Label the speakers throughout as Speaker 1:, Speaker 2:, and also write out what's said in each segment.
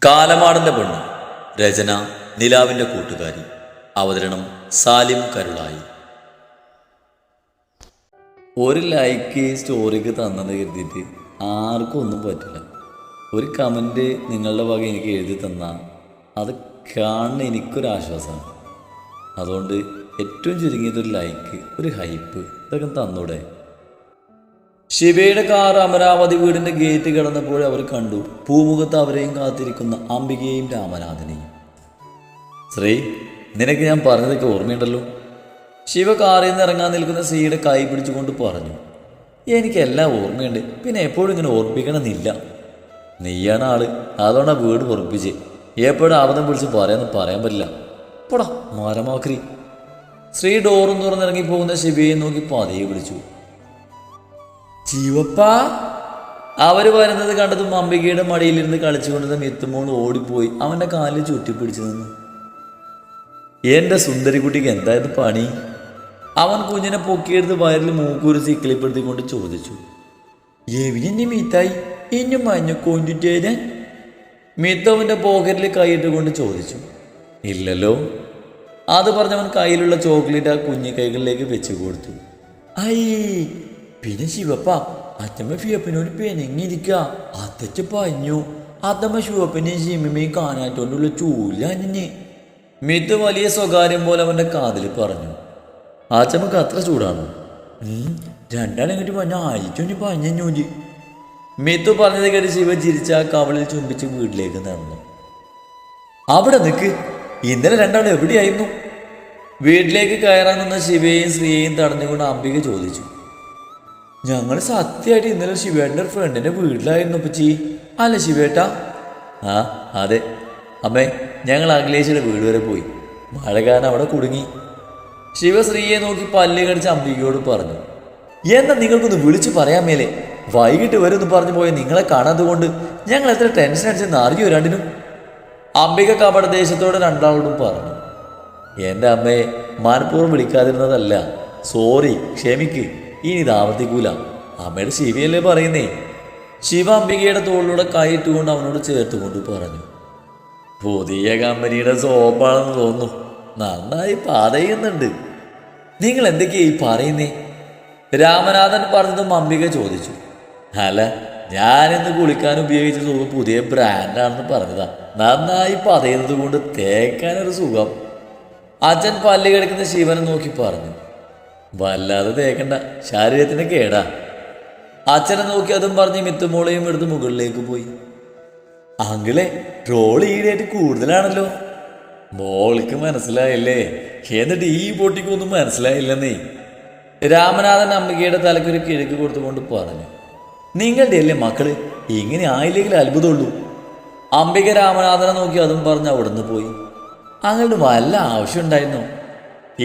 Speaker 1: കാലമാടന്റെ പെണ്ണ്. രചന നിലാവിന്റെ കൂട്ടുകാരി. അവതരണം സാലിം കരുളായി. ഒരു ലൈക്ക് സ്റ്റോറിക്ക് തന്നെന്ന് കരുതിയിട്ട് ആർക്കും ഒന്നും പറ്റില്ല. ഒരു കമൻറ്റ് നിങ്ങളുടെ വക എനിക്ക് എഴുതി തന്നാൽ അത് കാണുന്ന എനിക്കൊരാശ്വാസമാണ്. അതുകൊണ്ട് ഏറ്റവും ചുരുങ്ങിയതൊരു ലൈക്ക്, ഒരു ഹൈപ്പ്, ഇതൊക്കെ തന്നൂടെ. ശിവയുടെ കാർ അമരാവതി വീടിൻ്റെ ഗേറ്റ് കിടന്നപ്പോൾ അവർ കണ്ടു പൂമുഖത്ത് അവരെയും കാത്തിരിക്കുന്ന അംബികയെയും രാമനാഥനെയും. ശ്രീ, നിനക്ക് ഞാൻ പറഞ്ഞതൊക്കെ ഓർമ്മയുണ്ടല്ലോ. ശിവ കാറിൽ നിന്ന് ഇറങ്ങാൻ നിൽക്കുന്ന ശ്രീയുടെ കൈ പിടിച്ചുകൊണ്ട് പറഞ്ഞു. എനിക്കെല്ലാം ഓർമ്മയുണ്ട്, പിന്നെ എപ്പോഴും ഇങ്ങനെ ഓർമ്മിക്കണമെന്നില്ല. നീയാണ് ആള്, അതുകൊണ്ടാണ് വീട് ഉറപ്പിച്ച്. എപ്പോഴും ആവതം വിളിച്ച് പറയാൻ പറ്റില്ല. പോടാ മരമാക്രി. ശ്രീ ഡോറും തുറന്നിറങ്ങി പോകുന്ന ശിവയെ നോക്കി പതിയെ വിളിച്ചു. ജീവപ്പാ. അവർ വരുന്നത് കണ്ടതും അംബികയുടെ മടിയിലിരുന്ന് കളിച്ചുകൊണ്ടിരുന്ന മിത്തുമോൾ ഓടിപ്പോയി അവൻ്റെ കാലിൽ ചുറ്റിപ്പിടിച്ചു നിന്നു. എൻ്റെ സുന്ദരിക്കുട്ടിക്ക് എന്തായത് പണി? അവൻ കുഞ്ഞിനെ പൊക്കിയെടുത്ത് വയറിൽ മൂക്കൂര് സിക്കിളിപ്പെടുത്തിക്കൊണ്ട് ചോദിച്ചു. എവിനെ മീത്തായി ഇഞ്ഞു മഞ്ഞ കൊണ്ടിട്ടേരാൻ? മിത്ത് അവൻ്റെ പോക്കറ്റിൽ കൈയിട്ടുകൊണ്ട് ചോദിച്ചു. ഇല്ലല്ലോ. അത് പറഞ്ഞവൻ കയ്യിലുള്ള ചോക്ലേറ്റ് ആ കുഞ്ഞി കൈകളിലേക്ക് വെച്ച് കൊടുത്തു. ഐ, പിന്നെ ശിവപ്പ, അത്തമ്മ ഫിയപ്പനോട് പെനങ്ങിയിരിക്കുക. അത്തച്ച പറഞ്ഞു അത്തമ്മ ശിവപ്പനെയും ശിവമ്മയും കാണാത്തോണ്ടുള്ള ചൂല അഞ്ഞ്. മിത്ത് വലിയ സ്വകാര്യം പോലെ അവൻ്റെ കാതിൽ പറഞ്ഞു. ആച്ചമ്മക്ക് അത്ര ചൂടാണ്? രണ്ടാളെങ്ങോട്ട് പറഞ്ഞ ആയിച്ചോഞ്ഞ് പറഞ്ഞൂല്. മിത്തു പറഞ്ഞത് കേട്ട് ശിവ ചിരിച്ച ആ കവളിൽ ചുംബിച്ച് വീട്ടിലേക്ക് നടന്നു. അവിടെ നിൽക്ക്, ഇന്നലെ രണ്ടാളും എവിടെയായിരുന്നു? വീട്ടിലേക്ക് കയറാൻ നിന്ന ശിവയെയും ശ്രീയെയും തടഞ്ഞുകൊണ്ട് അംബിക ചോദിച്ചു. ഞങ്ങൾ സത്യമായിട്ട് ഇന്നലെ ശിവേട്ടൻ്റെ ഫ്രണ്ടിൻ്റെ വീട്ടിലായിരുന്നു പച്ചി. അല്ല ശിവേട്ടാ? ആ അതെ അമ്മേ, ഞങ്ങൾ അഖിലേഷിയുടെ വീട് വരെ പോയി. മഴ കാരണം അവിടെ കുടുങ്ങി. ശിവശ്രീയെ നോക്കി പല്ല് കടിച്ച് അംബികയോട് പറഞ്ഞു. എന്താ നിങ്ങൾക്കൊന്ന് വിളിച്ചു പറയാൻ മേലെ? വൈകിട്ട് വരുമെന്ന് പറഞ്ഞു പോയ നിങ്ങളെ കാണാത്തത് കൊണ്ട് ഞങ്ങൾ എത്ര ടെൻഷൻ അടിച്ചെന്ന് അറിയോ രണ്ടിനും? അംബിക കപട ദേശത്തോടെ രണ്ടാളോടും പറഞ്ഞു. എൻ്റെ അമ്മയെ മനഃപൂർവ്വം വിളിക്കാതിരുന്നതല്ല. സോറി, ക്ഷമിക്ക്. ഇനി ഇത് ആവർത്തിക്കൂല. അമ്മയുടെ ശിവയല്ലേ പറയുന്നേ. ശിവ അംബികയുടെ തോളിലൂടെ കൈയിട്ടുകൊണ്ട് അവനോട് ചേർത്തുകൊണ്ട് പറഞ്ഞു. പുതിയ കമ്പനിയുടെ സോപ്പാണെന്ന് തോന്നുന്നു. നന്നായി പറയുന്നുണ്ട്. നിങ്ങൾ എന്തൊക്കെയാ ഈ പറയുന്നേ? രാമനാഥൻ പറഞ്ഞതും അംബിക ചോദിച്ചു. അല്ല, ഞാനിന്ന് കുളിക്കാൻ ഉപയോഗിച്ച സോപ്പ് പുതിയ ബ്രാൻഡാണെന്ന് പറഞ്ഞതാ. നന്നായി പറയുന്നത് കൊണ്ട് തേക്കാനൊരു സുഖം. അച്ഛൻ പല്ല് കിടക്കുന്ന ശിവനെ നോക്കി പറഞ്ഞു. വല്ലാതെ തേക്കണ്ട, ശരീരത്തിന് കേടാ. അച്ഛനെ നോക്കി അതും പറഞ്ഞ് മിത്തുമോളയും എടുത്ത് മുകളിലേക്ക് പോയി. അങ്കിളെ, ട്രോൾ ഈടായിട്ട് കൂടുതലാണല്ലോ. മോൾക്ക് മനസ്സിലായല്ലേ? എന്നിട്ട് ഈ പൊട്ടിക്കൊന്നും മനസ്സിലായില്ലെന്നേ. രാമനാഥൻ അംബികയുടെ തലക്കൊരു കിഴക്ക് കൊടുത്തുകൊണ്ട് പറഞ്ഞു. നിങ്ങളുടെ അല്ലേ മക്കള്, ഇങ്ങനെ ആയില്ലെങ്കിൽ അത്ഭുതമുള്ളൂ. അംബിക രാമനാഥനെ നോക്കി അതും പറഞ്ഞ് അവിടുന്ന് പോയി. അങ്ങനെ വല്ല ആവശ്യം ഉണ്ടായിരുന്നോ?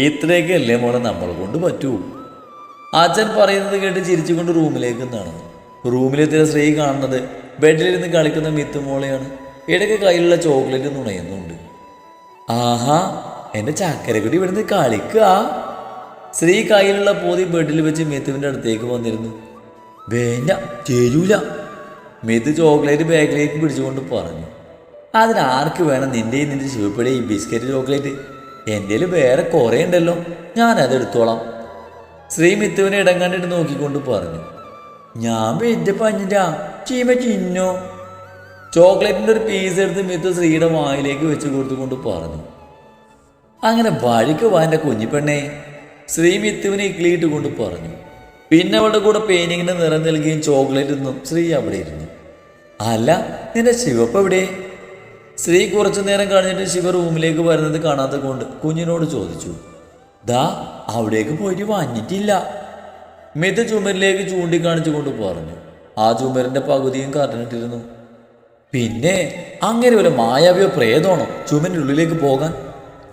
Speaker 1: ഇത്രയൊക്കെയല്ലേ മോളെ നമ്മളെ കൊണ്ട് പറ്റൂ. അച്ഛൻ പറയുന്നത് കേട്ട് ചിരിച്ചുകൊണ്ട് റൂമിലേക്ക് നടന്നു. റൂമിലെത്തിയ ശ്രീ കാണുന്നത് ബെഡിലിരുന്ന് കളിക്കുന്ന മിത്തുമോളെയാണ്. ഇടയ്ക്ക് കയ്യിലുള്ള ചോക്ലേറ്റ് നുണയുന്നുണ്ട്. ആഹാ, എൻ്റെ ചക്കരക്കുട്ടി ഇവിടുന്ന് കളിക്കുക. ശ്രീ കയ്യിലുള്ള പോതി ബെഡിൽ വെച്ച് മിത്തുവിൻ്റെ അടുത്തേക്ക് വന്നിരുന്നു. വേണ്ട, ചേരൂല. മിത്ത് ചോക്ലേറ്റ് ബാഗിലേക്ക് പിടിച്ചുകൊണ്ട് പറഞ്ഞു. അതിനാർക്ക് വേണം നിന്റെ ശിവപ്പടി ഈ ബിസ്ക്കറ്റ് ചോക്ലേറ്റ്? എൻ്റെ വേറെ കുറേ ഉണ്ടല്ലോ, ഞാനതെടുത്തോളാം. ശ്രീ മിത്തുവിനെ ഇടം കണ്ടിട്ട് നോക്കിക്കൊണ്ട് പറഞ്ഞു. ഞാൻ വെന്റെ പഞ്ഞിട്ടാ, ചീമ ചിന്നോ. ചോക്ലേറ്റിൻ്റെ ഒരു പീസ് എടുത്ത് മിത്തു ശ്രീയുടെ വായിലേക്ക് വെച്ച് കൊടുത്തുകൊണ്ട് പറഞ്ഞു. അങ്ങനെ വഴിക്ക് വാ എൻ്റെ കുഞ്ഞിപ്പെണ്ണേ. ശ്രീ മിത്തുവിനെ ഇക്ലിയിട്ട് കൊണ്ട് പറഞ്ഞു. പിന്നെ അവളുടെ കൂടെ പെയിന്റിങ്ങിന് നിറം നൽകുകയും ചോക്ലേറ്റ് നിന്നും ശ്രീ അവിടെ ഇരുന്നു. അല്ല, നിന്റെ ശിവപ്പ് എവിടെ? ശ്രീ കുറച്ചു നേരം കഴിഞ്ഞിട്ട് ശിവ റൂമിലേക്ക് വരുന്നത് കാണാത്ത കൊണ്ട് കുഞ്ഞിനോട് ചോദിച്ചു. ദാ അവിടേക്ക് പോയിട്ട് വന്നിട്ടില്ല. മിത്ത് ചുമരിലേക്ക് ചൂണ്ടിക്കാണിച്ചുകൊണ്ട് പറഞ്ഞു. ആ ചുമരിന്റെ പകുതിയും കറന്നിട്ടിരുന്നു. പിന്നെ അങ്ങനെ വല്ല മായാവിയോ പ്രേതമാണോ ചുമരിൻ്റെ ഉള്ളിലേക്ക് പോകാൻ?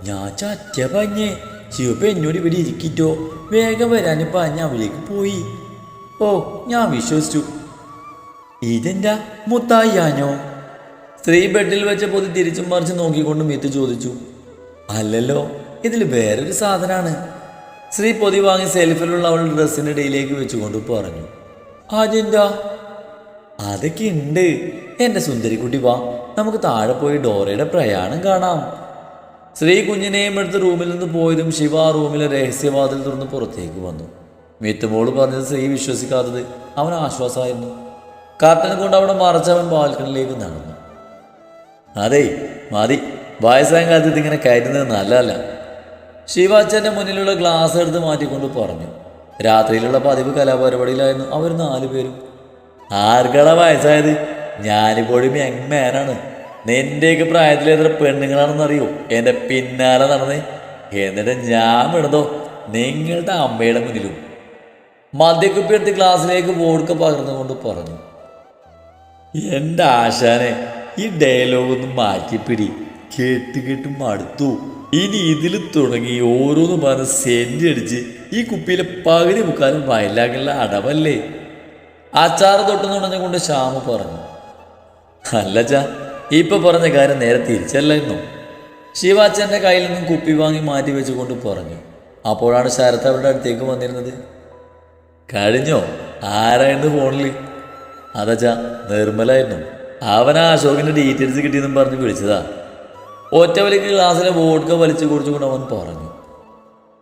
Speaker 1: ഞാൻ ചറ്റ പഞ്ഞേ. ശിവപ്പ എന്നോട് ഇവിടെ ഇരിക്കിട്ടോ, വേഗം വരാനും പഞ്ഞ അവിടേക്ക് പോയി. ഓ, ഞാൻ വിശ്വസിച്ചു. ഇതെന്താ മുത്തായിയാഞ്ഞോ? സ്ത്രീ ബെഡിൽ വെച്ച പൊതി തിരിച്ചും മറിച്ച് നോക്കിക്കൊണ്ട് മിത്ത് ചോദിച്ചു. അല്ലല്ലോ, ഇതിൽ വേറൊരു സാധനമാണ്. ശ്രീ പൊതി വാങ്ങി സെൽഫിലുള്ള അവളുടെ ഡ്രസ്സിൻ്റെ ഇടയിലേക്ക് വെച്ചുകൊണ്ട് പറഞ്ഞു. അതെന്താ? അതൊക്കെ ഉണ്ട്. എൻ്റെ സുന്ദരിക്കുട്ടി വാ, നമുക്ക് താഴെ പോയി ഡോറയുടെ പ്രയാണം കാണാം. ശ്രീ കുഞ്ഞിനെയും എടുത്ത് റൂമിൽ നിന്ന് പോയതും ശിവ ആ റൂമിലെ രഹസ്യവാതിൽ തുറന്ന് പുറത്തേക്ക് വന്നു. മിത്തുമോള് പറഞ്ഞത് ശ്രീ വിശ്വസിക്കാത്തത് അവന് ആശ്വാസമായിരുന്നു. കർട്ടനെ കൊണ്ട് അവിടെ മറച്ച് അവൻ ബാൽക്കണിലേക്ക് നടന്നു. അതെ മതി, വയസ്സായ കാലത്ത് ഇതിങ്ങനെ കയറ്റുന്നത് നല്ലതല്ല. ശിവാച്ചൻ്റെ മുന്നിലുള്ള ഗ്ലാസ് എടുത്ത് മാറ്റിക്കൊണ്ട് പറഞ്ഞു. രാത്രിയിലുള്ള പതിവ് കലാപരിപാടിയിലായിരുന്നു അവർ 4 പേരും. ആർക്കടാ വയസ്സായത്? ഞാനിപ്പോഴും യങ് മാനാണ്. നിന്റെയൊക്കെ പ്രായത്തിൽ എത്ര പെണ്ണുങ്ങളാണെന്നറിയോ എൻ്റെ പിന്നാലെ നടന്ന്? എന്നിട്ട് ഞാൻ വിടുന്നോ നിങ്ങളുടെ അമ്മയുടെ മുന്നിലും. മദ്യക്കുപ്പി എടുത്ത് ഗ്ലാസ്സിലേക്ക് വോഡ്ക പകർന്നുകൊണ്ട് പറഞ്ഞു. എൻ്റെ ആശാനെ, ഈ ഡയലോഗൊന്നും മാറ്റിപ്പിടി. കേട്ട് മടുത്തു. ഇനി ഇതിൽ തുടങ്ങി ഓരോന്ന് പറഞ്ഞ് സെന്റ് അടിച്ച് ഈ കുപ്പിയിലെ പകുതി മുക്കാലും വയലാക്കുള്ള അടവല്ലേ? അച്ചാറ് തൊട്ട് നുണഞ്ഞുകൊണ്ട് ശ്യാമു പറഞ്ഞു. അല്ലച്ചാ, ഇപ്പൊ പറഞ്ഞ കാര്യം നേരെ തിരിച്ചല്ലായിരുന്നു. ശിവാച്ചൻ്റെ കയ്യിൽ നിന്നും കുപ്പി വാങ്ങി മാറ്റി വെച്ചുകൊണ്ട് പറഞ്ഞു. അപ്പോഴാണ് ശരത്ത് അവരുടെ അടുത്തേക്ക് വന്നിരുന്നത്. കഴിഞ്ഞോ? ആരായിരുന്നു ഫോണിൽ? അതച്ചാ, നിർമ്മലായിരുന്നു. അവനാ അശോകിൻ്റെ ഡീറ്റെയിൽസ് കിട്ടിയെന്നും പറഞ്ഞ് വിളിച്ചതാ. ഒറ്റവലിക്ക് ക്ലാസ്സിലെ വോഡ്ക വലിച്ചു കുടിച്ചുകൊണ്ട് അവൻ പറഞ്ഞു.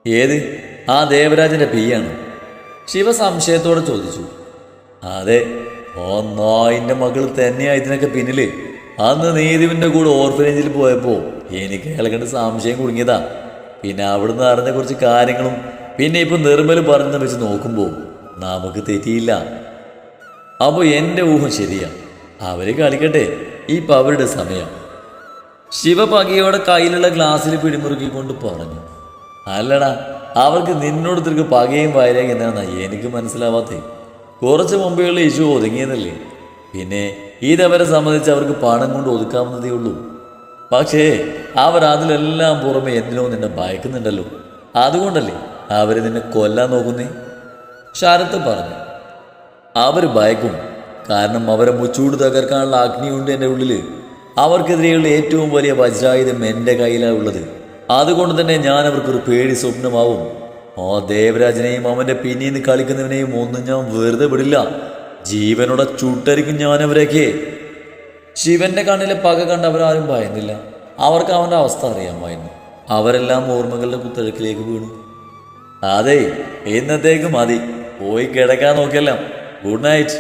Speaker 1: ഏത്? ആ ദേവരാജൻ്റെ പിയാണ്. ശിവ സംശയത്തോടെ ചോദിച്ചു. അതെ, നായിൻ്റെ മകൾ തന്നെയാ ഇതിനൊക്കെ പിന്നില്. അന്ന് നീതിവിൻ്റെ കൂടെ ഓർഫനേജിൽ പോയപ്പോൾ എനിക്ക് അയാളെ സംശയം കുടുങ്ങിയതാ. പിന്നെ അവിടുന്ന് അറിഞ്ഞ കുറച്ച് കാര്യങ്ങളും പിന്നെ ഇപ്പം നിർമ്മൽ പറഞ്ഞെന്ന് വെച്ച് നോക്കുമ്പോൾ നമുക്ക് തെറ്റിയില്ല. അപ്പോൾ എൻ്റെ ഊഹം ശരിയാ. അവർ കളിക്കട്ടെ, ഇപ്പം അവരുടെ സമയം. ശിവ പകയോടെ കയ്യിലുള്ള ഗ്ലാസ്സിൽ പിടിമുറുക്കിക്കൊണ്ട് പറഞ്ഞു. അല്ലടാ, അവർക്ക് നിന്നോട് തിരികെ പകയും വയലേയും എന്താണെന്നാ എനിക്ക് മനസ്സിലാവാത്തേ. കുറച്ച് മുമ്പേയുള്ള ഇഷ്യൂ ഒതുങ്ങിയതല്ലേ. പിന്നെ ഇതവരെ സംബന്ധിച്ച് അവർക്ക് പണം കൊണ്ട് ഒതുക്കാവുന്നതേ ഉള്ളൂ. പക്ഷേ അവർ അതിലെല്ലാം പുറമെ എന്തിനോ നിന്നെ ഭയക്കുന്നുണ്ടല്ലോ. അതുകൊണ്ടല്ലേ അവർ നിന്നെ കൊല്ലാൻ നോക്കുന്നേ? ശരത്ത് പറഞ്ഞു. അവർ ഭയക്കും, കാരണം അവരെ മുച്ചൂട് തകർക്കാനുള്ള അഗ്നിയുണ്ട് എൻ്റെ ഉള്ളിൽ. അവർക്കെതിരെയുള്ള ഏറ്റവും വലിയ വജ്രായുധം എൻ്റെ കയ്യിലാണ് ഉള്ളത്. അതുകൊണ്ട് തന്നെ ഞാൻ അവർക്കൊരു പേടി സ്വപ്നമാവും. ആ ദേവരാജനെയും അവൻ്റെ പിന്നീന്ന് കളിക്കുന്നവനെയും ഒന്നും ഞാൻ വെറുതെ വിടില്ല. ജീവനോടെ ചുട്ടരിക്കും ഞാനവരൊക്കെ. ശിവന്റെ കണ്ണിലെ പക കണ്ട് അവരാരും ഭയന്നില്ല. അവർക്ക് അവൻ്റെ അവസ്ഥ അറിയാമായിരുന്നു. അവരെല്ലാം ഓർമ്മകളുടെ കുത്തഴക്കിലേക്ക് വീണു. അതെ, ഇന്നത്തേക്ക് മതി, പോയി കിടക്കാൻ നോക്കിയല്ലാം. Good night.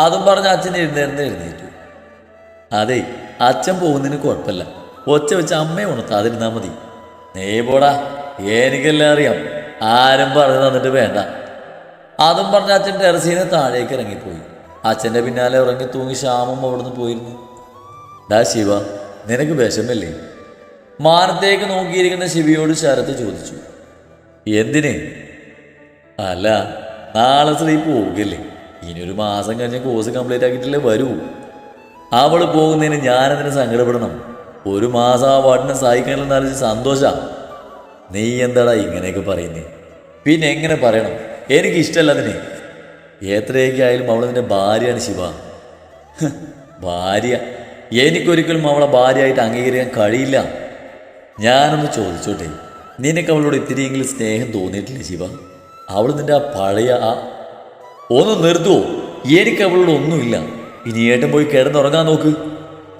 Speaker 1: അതും പറഞ്ഞ് അച്ഛൻ എഴുന്നേറ്റു. അതെ, അച്ഛൻ പോകുന്നതിന് കുഴപ്പമില്ല. ഒച്ച വെച്ച് അമ്മയെ ഉണർത്താതിരുന്നാൽ മതി. നീ പോടാ, എനിക്കെല്ലാം അറിയാം. ആരും പറഞ്ഞു തന്നിട്ട് വേണ്ട. അതും പറഞ്ഞ് അച്ഛൻ ടെറസീനെ താഴേക്ക് ഇറങ്ങിപ്പോയി. അച്ഛൻ്റെ പിന്നാലെ ഉറങ്ങി തൂങ്ങി ശ്യാമും അവിടുന്ന് പോയിരുന്നു. ഡാ ശിവ, നിനക്ക് വിഷമല്ലേ? മാനത്തേക്ക് നോക്കിയിരിക്കുന്ന ശിവയോട് ശരത്ത് ചോദിച്ചു. എന്തിന്? അല്ല, നാളെ ശ്രീ പോകില്ലേ? ഇനിയൊരു മാസം കഴിഞ്ഞ് കോഴ്സ് കംപ്ലീറ്റ് ആക്കിയിട്ടല്ലേ വരൂ. അവൾ പോകുന്നതിന് ഞാനെന്തിനു സങ്കടപ്പെടണം? ഒരു മാസം ആ വാട്ടിനെ സഹായിക്കാനെന്ന് ആലോചിച്ച് സന്തോഷാ. നീ എന്താടാ ഇങ്ങനെയൊക്കെ പറയുന്നേ? പിന്നെ എങ്ങനെ പറയണം? എനിക്കിഷ്ടമല്ല അതിനെ. എത്രയൊക്കെ ആയാലും അവൾ നിന്റെ ഭാര്യയാണ് ശിവ. ഭാര്യ? എനിക്കൊരിക്കലും അവളെ ഭാര്യയായിട്ട് അംഗീകരിക്കാൻ കഴിയില്ല. ഞാനൊന്ന് ചോദിച്ചോട്ടെ, നിനക്ക് അവളോട് ഇത്തിരിയെങ്കിലും സ്നേഹം തോന്നിയിട്ടില്ലേ ശിവ? അവൾ നിന്റെ ആ പഴയ ഒന്ന് നിർത്തുവോ? എനിക്ക് അവളോട് ഒന്നുമില്ല. ഇനി ഏട്ടൻ പോയി കിടന്നുറങ്ങാൻ നോക്ക്.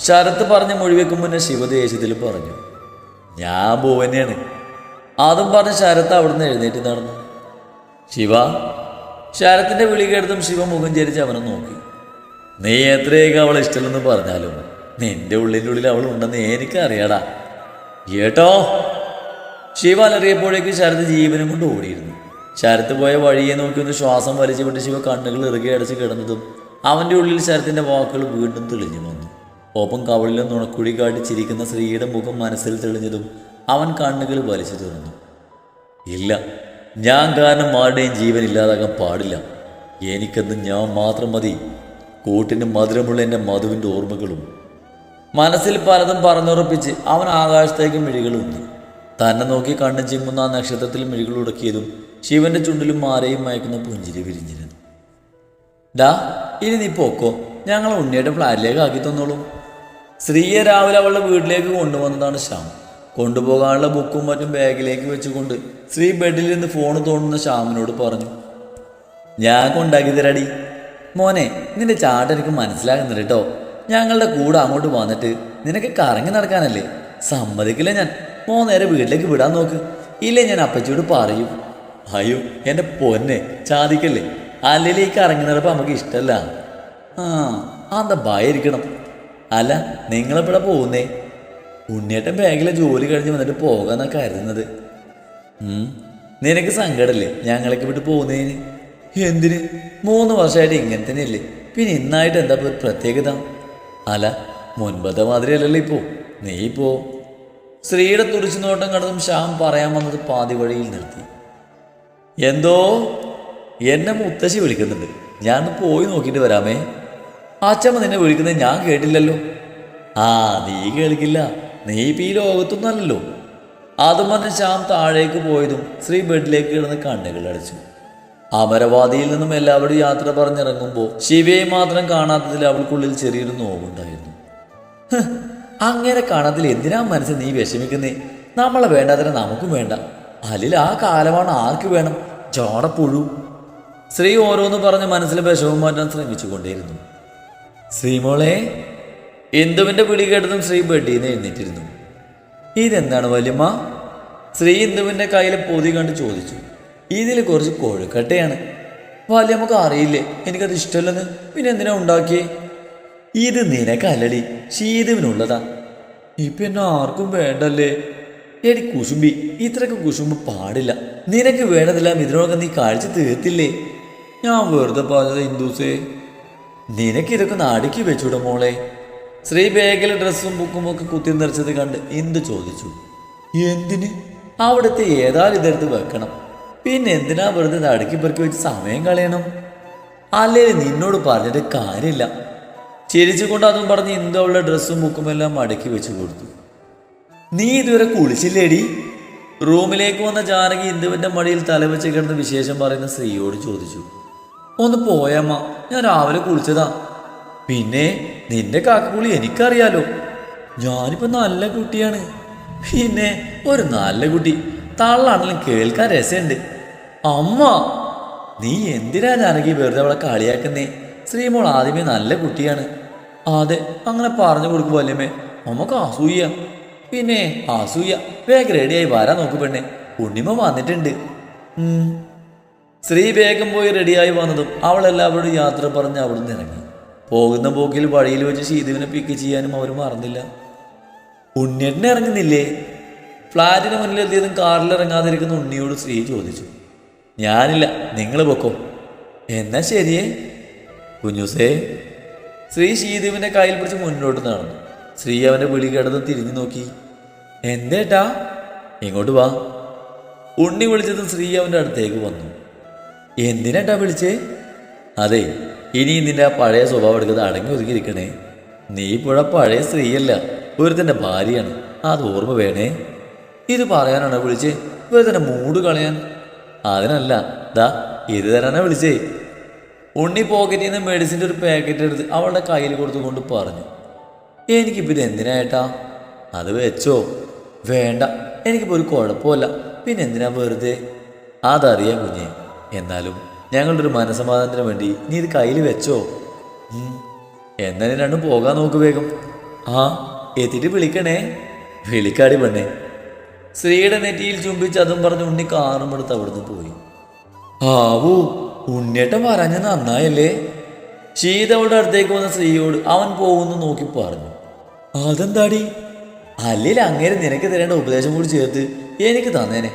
Speaker 1: ശരത്ത് പറഞ്ഞ് മൊഴിവെക്കും മുന്നേ ശിവദേശത്തിൽ പറഞ്ഞു. ഞാൻ പോവന്നെയാണ്. അതും പറഞ്ഞ് ശരത്ത് അവിടുന്ന് എഴുന്നേറ്റ് നടന്നു. ശിവ. ശരത്തിൻ്റെ വിളി കേട്ടതും ശിവ മുഖം ചരിച്ച് അവനെ നോക്കി. നീ എത്രയൊക്കെ അവളെ ഇഷ്ടമല്ലെന്ന് പറഞ്ഞാലും നിന്റെ ഉള്ളിൻ്റെ ഉള്ളിൽ അവൾ ഉണ്ടെന്ന് എനിക്കറിയാടാ. ഏട്ടോ. ശിവ അലറിയപ്പോഴേക്ക് ശരത്ത് ജീവനും കൊണ്ട് ഓടിയിരുന്നു. ശരത്ത് പോയ വഴിയെ നോക്കി ഒന്ന് ശ്വാസം വലിച്ചു വിട്ട് ശിവ കണ്ണുകൾ ഇറുകെ അടച്ച് കിടന്നതും അവൻ്റെ ഉള്ളിൽ ശരത്തിൻ്റെ വാക്കുകൾ വീണ്ടും തെളിഞ്ഞു വന്നു. ഒപ്പം കവളിലും നുണക്കുഴി കാട്ടി ചിരിക്കുന്ന സ്ത്രീയുടെ മുഖം മനസ്സിൽ തെളിഞ്ഞതും അവൻ കണ്ണുകൾ വലിച്ചു തുറന്നു. ഇല്ല, ഞാൻ കാരണം ആരുടെയും ജീവൻ ഇല്ലാതാകാൻ പാടില്ല. എനിക്കെന്ന് ഞാൻ മാത്രം മതി. കൂട്ടിന് മധുരമുള്ള എൻ്റെ മധുവിൻ്റെ ഓർമ്മകളും. മനസ്സിൽ പലതും പറഞ്ഞുറപ്പിച്ച് അവൻ ആകാശത്തേക്ക് മിഴികൾ ഊന്നി. തന്നെ നോക്കി കണ്ണു ചിമ്മുന്ന ആ നക്ഷത്രത്തിൽ മിഴികൾ ഉടക്കിയതും ശിവന്റെ ചുണ്ടിലും മാരയും മയക്കുന്ന പുഞ്ചിരി വിരിഞ്ഞിരുന്നു. ഡാ, ഇനി നീ പോക്കോ, ഞങ്ങൾ ഉണ്ണിയുടെ ഫ്ലാറ്റിലേക്ക് ആക്കി തന്നോളൂ. സ്ത്രീയെ രാവിലെ അവളുടെ വീട്ടിലേക്ക് കൊണ്ടുവന്നതാണ് ശ്യാം. കൊണ്ടുപോകാനുള്ള ബുക്കും മറ്റും ബാഗിലേക്ക് വെച്ചുകൊണ്ട് സ്ത്രീ ബെഡിൽ നിന്ന് ഫോൺ തോണ്ടുന്ന ശ്യാമിനോട് പറഞ്ഞു. ഞാൻ കൊണ്ടാക്കി തരാടി. മോനെ, നിന്റെ ചാട്ടം എനിക്ക് മനസ്സിലാകുന്നില്ല കേട്ടോ. ഞങ്ങളുടെ കൂടെ അങ്ങോട്ട് വന്നിട്ട് നിനക്ക് കറങ്ങി നടക്കാനല്ലേ? സമ്മതിക്കില്ല ഞാൻ. നേരെ വീട്ടിലേക്ക് വിടാൻ നോക്ക്. ഇല്ലേ ഞാൻ അപ്പച്ചിയോട് പറയും. അയ്യോ എൻ്റെ പൊന്നെ, ചാദിക്കല്ലേ. അല്ലെങ്കിൽ ഈ കറങ്ങി നടപ്പം നമുക്ക് ഇഷ്ടമല്ല. എന്താ ഭയരിക്കണം. അല്ല നിങ്ങളെവിടെ പോകുന്നേ? ഉണ്ണിയേട്ടൻ ബാഗിലെ ജോലി കഴിഞ്ഞ് വന്നിട്ട് പോകാന്നൊക്കെ കരുതുന്നത്. നിനക്ക് സങ്കടമല്ലേ ഞങ്ങളൊക്കെ വിട്ട് പോകുന്നതിന്? എന്തിന്? 3 വർഷമായിട്ട് ഇങ്ങനെ തന്നെയല്ലേ, പിന്നെ ഇന്നായിട്ട് എന്താ ഒരു പ്രത്യേകത? അല്ല മുൻപത്തെ മാതിരി അല്ലല്ലോ ഇപ്പോൾ. നീ പോ. ശ്രീയുടെ തുറിച്ചു നോട്ടം കണ്ടതും ശ്യാം പറയാൻ വന്നത് പാതി വഴിയിൽ നിർത്തി. എന്തോ എന്നെ മുത്തശ്ശി വിളിക്കുന്നുണ്ട്, ഞാൻ പോയി നോക്കിയിട്ട് വരാമേ. അച്ഛമ്മ നിന്നെ വിളിക്കുന്നത് ഞാൻ കേട്ടില്ലല്ലോ. നീ കേൾക്കില്ല, നീ ഇപ്പം ഈ ലോകത്തൊന്നും അല്ലല്ലോ. അതും പറഞ്ഞ് ശ്യാം താഴേക്ക് പോയതും ശ്രീ ബെഡിലേക്ക് കിടന്ന് കണ്ണുകൾ അടച്ചു. അമരവാദിയിൽ നിന്നും എല്ലാവരും യാത്ര പറഞ്ഞിറങ്ങുമ്പോൾ ശിവയെ മാത്രം കാണാത്തതിൽ അവൾക്കുള്ളിൽ ചെറിയൊരു നോവുണ്ടായിരുന്നു. അങ്ങനെ കാണാത്തിൽ എന്തിനാ മനസ്സിൽ നീ വിഷമിക്കുന്നേ? നമ്മളെ വേണ്ടാതിനെ നമുക്കും വേണ്ട. അല്ലിൽ ആ കാലമാണ് ആർക്ക് വേണം? ചോടപ്പുഴു. ശ്രീ ഓരോന്ന് പറഞ്ഞ് മനസ്സിലെ വിഷമം മാറ്റാൻ ശ്രമിച്ചുകൊണ്ടേയിരുന്നു. ശ്രീമോളെ. ഇന്ദുവിൻ്റെ വിളി കേട്ടതും ശ്രീ ബെഡിൽ നിന്ന് എഴുന്നേറ്റിരുന്നു. ഇതെന്താണ് വല്യമ്മ? ശ്രീ ഇന്ദുവിൻ്റെ കയ്യിലെ പൊതി കണ്ട് ചോദിച്ചു. ഇതിൽ കുറച്ച് കൊഴുക്കട്ടയാണ്. വല്യമ്മക്ക് അറിയില്ലേ എനിക്കത് ഇഷ്ടമല്ലെന്ന്, പിന്നെ എന്തിനാ ഉണ്ടാക്കിയേ? ഇത് നിനക്കല്ലടി, ശീതുവിനുള്ളതാ. ഇപ്പം എന്നെ ആർക്കും വേണ്ടല്ലേ? എടി കുശുമ്പി, ഇത്രയ്ക്ക് കുശുമ്പ് പാടില്ല. നിനക്ക് വേണ്ടതെല്ലാം ഇതിനോടൊക്കെ നീ കാഴ്ച തീർത്തില്ലേ? ഞാൻ വെറുതെ പറഞ്ഞത് ഹിന്ദുസേ. നിനക്കിതൊക്കെ നാടിക്ക് വെച്ചൂടെ മോളെ? ശ്രീ ബാഗിലെ ഡ്രസ്സും ബുക്കും ഒക്കെ കുത്തി നിറച്ചത് കണ്ട് ഇന്ദു ചോദിച്ചു. എന്തിന്? അവിടുത്തെ ഏതായാലും ഇതെടുത്ത് വെക്കണം. പിന്നെ എന്തിനാ വെറുതെ അടുക്കി പെറുക്കി വെച്ച് സമയം കളയണം? അല്ലെങ്കിൽ നിന്നോട് പറഞ്ഞിട്ട് കാര്യമില്ല. ചിരിച്ചുകൊണ്ട് അതും പറഞ്ഞ് ഇന്ദു അവളുടെ ഡ്രസ്സും ബുക്കും എല്ലാം മടക്കി വെച്ച് കൊടുത്തു. നീ ഇതുവരെ കുളിച്ചില്ലേടി? റൂമിലേക്ക് വന്ന ജാനകി ഇന്ദുവിൻ്റെ മടിയിൽ തലവെച്ച് കിടന്ന് വിശേഷം പറയുന്ന ശ്രീയോട് ചോദിച്ചു. ഒന്ന് പോയമ്മ, ഞാൻ രാവിലെ കുളിച്ചതാ. പിന്നെ നിന്റെ കാക്കക്കുളി എനിക്കറിയാലോ. ഞാനിപ്പോൾ നല്ല കുട്ടിയാണ്. പിന്നെ ഒരു നല്ല കുട്ടി. തള്ളാണെങ്കിലും കേൾക്കാൻ രസമുണ്ട്. അമ്മ, നീ എന്തിനാ ജാനകി വെറുതെ അവളെ കളിയാക്കുന്നേ? ശ്രീമോൾ ആദ്യമേ നല്ല കുട്ടിയാണ്. അതെ, അങ്ങനെ പറഞ്ഞു കൊടുക്കും വല്യമ്മേ. അമ്മക്ക് അസൂയ. പിന്നെ അസൂയ. വേഗം റെഡിയായി വരാൻ നോക്ക് പെണ്ണെ, ഉണ്ണിമ വന്നിട്ടുണ്ട്. ശ്രീ വേഗം പോയി റെഡിയായി വന്നതും അവളെല്ലാവരോടും യാത്ര പറഞ്ഞ് അവിടുന്ന് ഇറങ്ങി. പോകുന്ന പോക്കിൽ വഴിയിൽ വെച്ച് ശീതുവിനെ പിക്ക് ചെയ്യാനും അവർ മറന്നില്ല. ഉണ്ണിയേട്ടനെ ഇറങ്ങുന്നില്ലേ? ഫ്ലാറ്റിന് മുന്നിലെത്തിയതും കാറിൽ ഇറങ്ങാതിരിക്കുന്ന ഉണ്ണിയോട് ശ്രീ ചോദിച്ചു. ഞാനില്ല, നിങ്ങൾ പൊക്കോ. എന്നാ ശരിയേ കുഞ്ഞുസേ. ശ്രീ ശീതുവിൻ്റെ കയ്യിൽ പിടിച്ച് മുന്നോട്ട് നടന്നു. ശ്രീ അവൻ്റെ വിളി കിടന്ന് തിരിഞ്ഞു നോക്കി. എന്തേട്ടാ? ഇങ്ങോട്ട് വാ. ഉണ്ണി വിളിച്ചതും ശ്രീ അവൻ്റെ അടുത്തേക്ക് വന്നു. എന്തിനാട്ടാ വിളിച്ചേ? അതെ, ഇനി നിന്റെ ആ പഴയ സ്വഭാവം എടുക്കുന്നത് അടങ്ങി ഒതുക്കിയിരിക്കണേ. നീ ഇപ്പോഴാ പഴയ സ്ത്രീയല്ല, ഒരുത്തൻ്റെ ഭാര്യയാണ്. അത് ഓർമ്മ വേണേ. ഇത് പറയാനാണോ വിളിച്ചേ? വെറുതെ മൂഡ് കളയാൻ? അതിനല്ല, ദാ ഇത് തരാനാ വിളിച്ചേ. ഉണ്ണി പോക്കറ്റിൽ നിന്ന് മെഡിസിൻ്റെ ഒരു പാക്കറ്റ് എടുത്ത് അവളുടെ കയ്യിൽ കൊടുത്തുകൊണ്ട് പറഞ്ഞു. എനിക്കിപ്പോൾ ഇത് എന്തിനായിട്ടാ? അത് വെച്ചോ. വേണ്ട, എനിക്കിപ്പോൾ ഒരു കുഴപ്പമില്ല. പിന്നെ എന്തിനാ വെറുതെ? അതറിയാം കുഞ്ഞെ, എന്നാലും ഞങ്ങളുടെ ഒരു മനസ്സമാധാനത്തിന് വേണ്ടി നീ ഇത് കയ്യിൽ വെച്ചോ. എന്നാലും രണ്ടും പോകാൻ നോക്ക് വേഗം. എത്തിയിട്ട് വിളിക്കണേ. വിളിക്കാടി പെണ്ണേ. ശ്രീയുടെ നെറ്റിയിൽ ചുംബിച്ച് അതും പറഞ്ഞ് ഉണ്ണി കാറും എടുത്ത് അവിടുന്ന് പോയി. ആവൂ, ഉണ്ണിയേട്ടൻ പറഞ്ഞ നന്നായല്ലേ? ശീത അവളുടെ അടുത്തേക്ക് വന്ന ശ്രീയോട് അവൻ പോകുന്നു നോക്കി പറഞ്ഞു. അതെന്താടി? അല്ലെങ്കിൽ അങ്ങേരെ നിനക്ക് തരേണ്ട ഉപദേശം കൂടി ചേർത്ത് എനിക്ക് തന്നേനെ.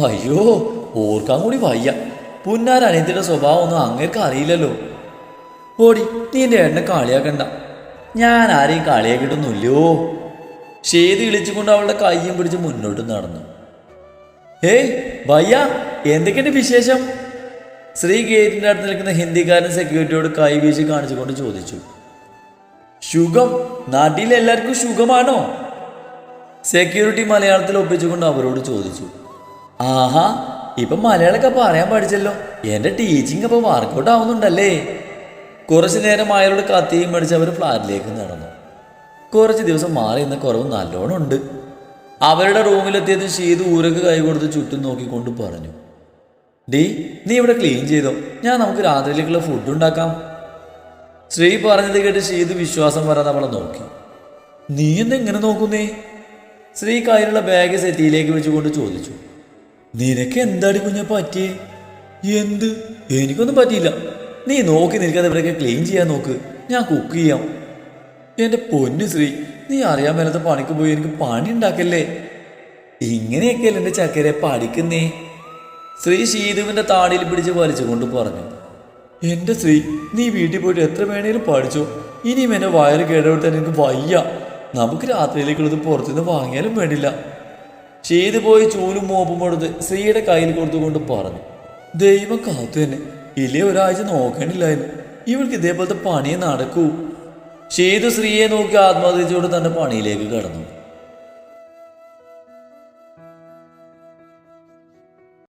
Speaker 1: അയ്യോ, ഓർക്കാൻ കൂടി വയ്യ. പുന്നാര അനിയത്തിയുടെ സ്വഭാവം ഒന്നും അങ്ങേർക്ക് അറിയില്ലല്ലോ. ഓടി, നീ എൻ്റെ എണ്ണ കളിയാക്കണ്ട. ഞാൻ ആരെയും കളിയാക്കിയിട്ടൊന്നുമില്ലോ. ഷേത് ഇളിച്ചുകൊണ്ട് അവളുടെ കയ്യും പിടിച്ച് മുന്നോട്ട് നടന്നു. ഏയ് ഭയ്യ, എന്തൊക്കെയുണ്ട് വിശേഷം? ശ്രീ ഗേറ്റിൻ്റെ അടുത്ത് നിൽക്കുന്ന ഹിന്ദിക്കാരൻ സെക്യൂരിറ്റിയോട് കൈ വീശി കാണിച്ചുകൊണ്ട് ചോദിച്ചു. സുഖം, നാട്ടിൽ എല്ലാവർക്കും സുഖമാണോ? സെക്യൂരിറ്റി മലയാളത്തിൽ ഒപ്പിച്ചുകൊണ്ട് അവരോട് ചോദിച്ചു. ആഹാ, ഇപ്പം മലയാളമൊക്കെ പറയാൻ പഠിച്ചല്ലോ. എൻ്റെ ടീച്ചിങ് അപ്പോൾ വർക്കൗട്ട് ആവുന്നുണ്ടല്ലേ? കുറച്ചു നേരം അയാളോട് കത്തിയും മേടിച്ച് അവർ ഫ്ലാറ്റിലേക്ക് നടന്നു. കുറച്ച് ദിവസം മാറി എന്ന കുറവ് നല്ലോണം ഉണ്ട്. അവരുടെ റൂമിലെത്തിയത് ഷീത് ഊരക്ക് കൈ കൊടുത്ത് ചുറ്റും നോക്കിക്കൊണ്ട് പറഞ്ഞു. ഡീ, നീ ഇവിടെ ക്ലീൻ ചെയ്തോ, ഞാൻ നമുക്ക് രാത്രിയിലേക്കുള്ള ഫുഡ് ഉണ്ടാക്കാം. ശ്രീ പറഞ്ഞത് കേട്ട് ഷീതു വിശ്വാസം വരാതെ അവളെ നോക്കി. നീ എന്തെങ്ങനെ നോക്കുന്നേ? ശ്രീ കയ്യിലുള്ള ബാഗ് സെറ്റിയിലേക്ക് വെച്ചുകൊണ്ട് ചോദിച്ചു. നിനക്ക് എന്താടി കുഞ്ഞ പറ്റിയേ? എന്ത്? എനിക്കൊന്നും പറ്റിയില്ല. നീ നോക്കി നിൽക്കാതെ ഇവിടെയൊക്കെ ക്ലീൻ ചെയ്യാൻ നോക്ക്, ഞാൻ കുക്ക് ചെയ്യാം. എൻ്റെ പൊന്നു ശ്രീ, നീ അറിയാൻ മേലത്തെ പണിക്ക് പോയി എനിക്ക് പണി ഉണ്ടാക്കല്ലേ. ഇങ്ങനെയൊക്കെയല്ല എൻ്റെ ചക്കരെ പഠിക്കുന്നേ. ശ്രീ ഷീതുവിൻ്റെ താടിയിൽ പിടിച്ച് വലിച്ചുകൊണ്ട് പറഞ്ഞു. എൻ്റെ ശ്രീ, നീ വീട്ടിൽ പോയിട്ട് എത്ര വേണേലും പഠിച്ചോ. ഇനിയും എന്നെ വയറ് കേടവിട്ടാൻ എനിക്ക് വയ്യ. നമുക്ക് രാത്രിയിലേക്കുള്ളത് പുറത്തുനിന്ന് വാങ്ങിയാലും വേണ്ടില്ല. ഷീത് പോയി ചൂലും മോപ്പും എടുത്ത് ശ്രീയുടെ കയ്യിൽ കൊടുത്തുകൊണ്ട് പറഞ്ഞു. ദൈവം കാത്തു തന്നെ, ഇല്ലേ ഒരാഴ്ച നോക്കണില്ലായിരുന്നു. ഇവൾക്ക് ഇതേപോലത്തെ പണിയെ നടക്കൂ. ഷീതു ശ്രീയെ നോക്കി ആത്മഹത്യയോട് തന്റെ പണിയിലേക്ക് കടന്നു.